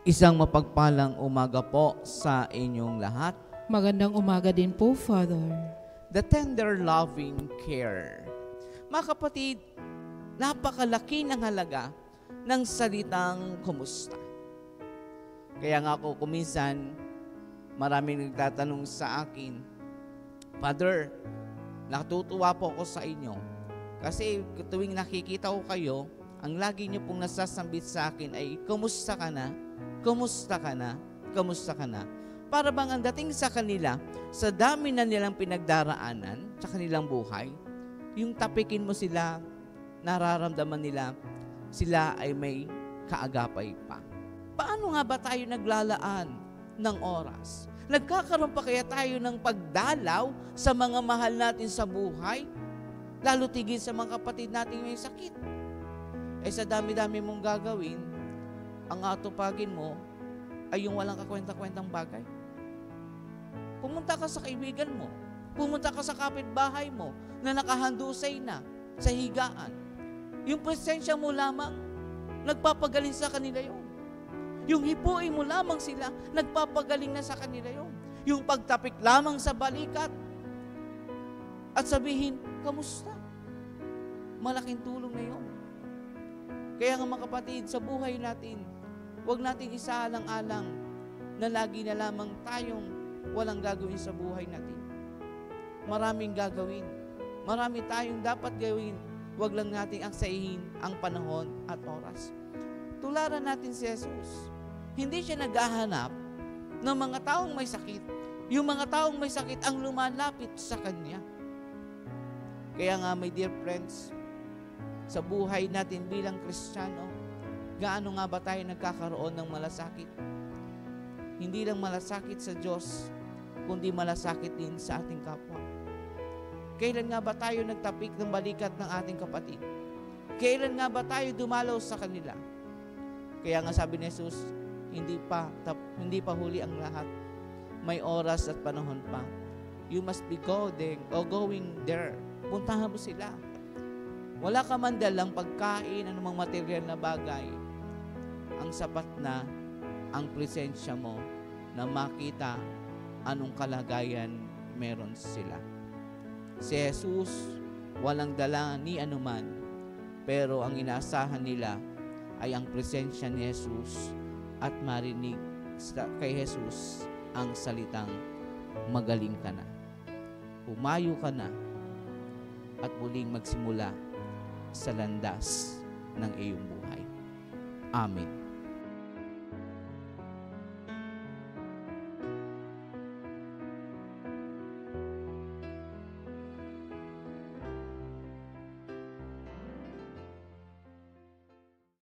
Isang mapagpalang umaga po sa inyong lahat. Magandang umaga din po, Father. The tender loving care. Mga kapatid, napakalaki ng halaga ng salitang kumusta. Kaya nga ako kuminsan, maraming nagtatanong sa akin, Father, natutuwa po ako sa inyo. Kasi tuwing nakikita ko kayo, ang lagi niyo pong nasasambit sa akin ay, kumusta ka na? Kumusta ka na? Kumusta ka na? Para bang ang dating sa kanila, sa dami na nilang pinagdaraanan sa kanilang buhay, yung tapikin mo sila, nararamdaman nila, sila ay may kaagapay pa. Paano nga ba tayo naglalaan ng oras? Nagkakaroon pa kaya tayo ng pagdalaw sa mga mahal natin sa buhay? Lalo tigil sa mga kapatid natin may sakit. Sa dami-dami mong gagawin, ang atupagin mo ay yung walang kakwenta-kwentang bagay. Pumunta ka sa kaibigan mo, pumunta ka sa kapitbahay mo na nakahandusay na sa higaan. Yung presensya mo lamang, nagpapagaling sa kanila yon. Yung hipuin mo lamang sila, nagpapagaling na sa kanila yon. Yung pagtapik lamang sa balikat at sabihin, kamusta? Malaking tulong na yon. Kaya nga mga kapatid, sa buhay natin, huwag natin isaalang-alang na lagi na lamang tayong walang gagawin sa buhay natin. Maraming gagawin. Marami tayong dapat gawin. Huwag lang natin aksayihin ang panahon at oras. Tularan natin si Jesus. Hindi siya naghahanap ng mga taong may sakit. Yung mga taong may sakit ang lumalapit sa Kanya. Kaya nga, my dear friends, sa buhay natin bilang Kristiyano, gaano nga ba tayo nagkakaroon ng malasakit? Hindi lang malasakit sa Diyos, kundi malasakit din sa ating kapwa. Kailan nga ba tayo nagtapik ng balikat ng ating kapatid? Kailan nga ba tayo dumalaw sa kanila? Kaya nga sabi ni Jesus, hindi pa huli ang lahat. May oras at panahon pa. You must be going there. Puntahan mo sila. Wala ka man dalang pagkain, anumang material na bagay, ang sapat na ang presensya mo na makita anong kalagayan meron sila. Si Jesus, walang dala ni anuman, pero ang inaasahan nila ay ang presensya ni Jesus at marinig kay Jesus ang salitang, magaling ka na. Humayo ka na at muling magsimula sa landas ng iyong buhay. Amen.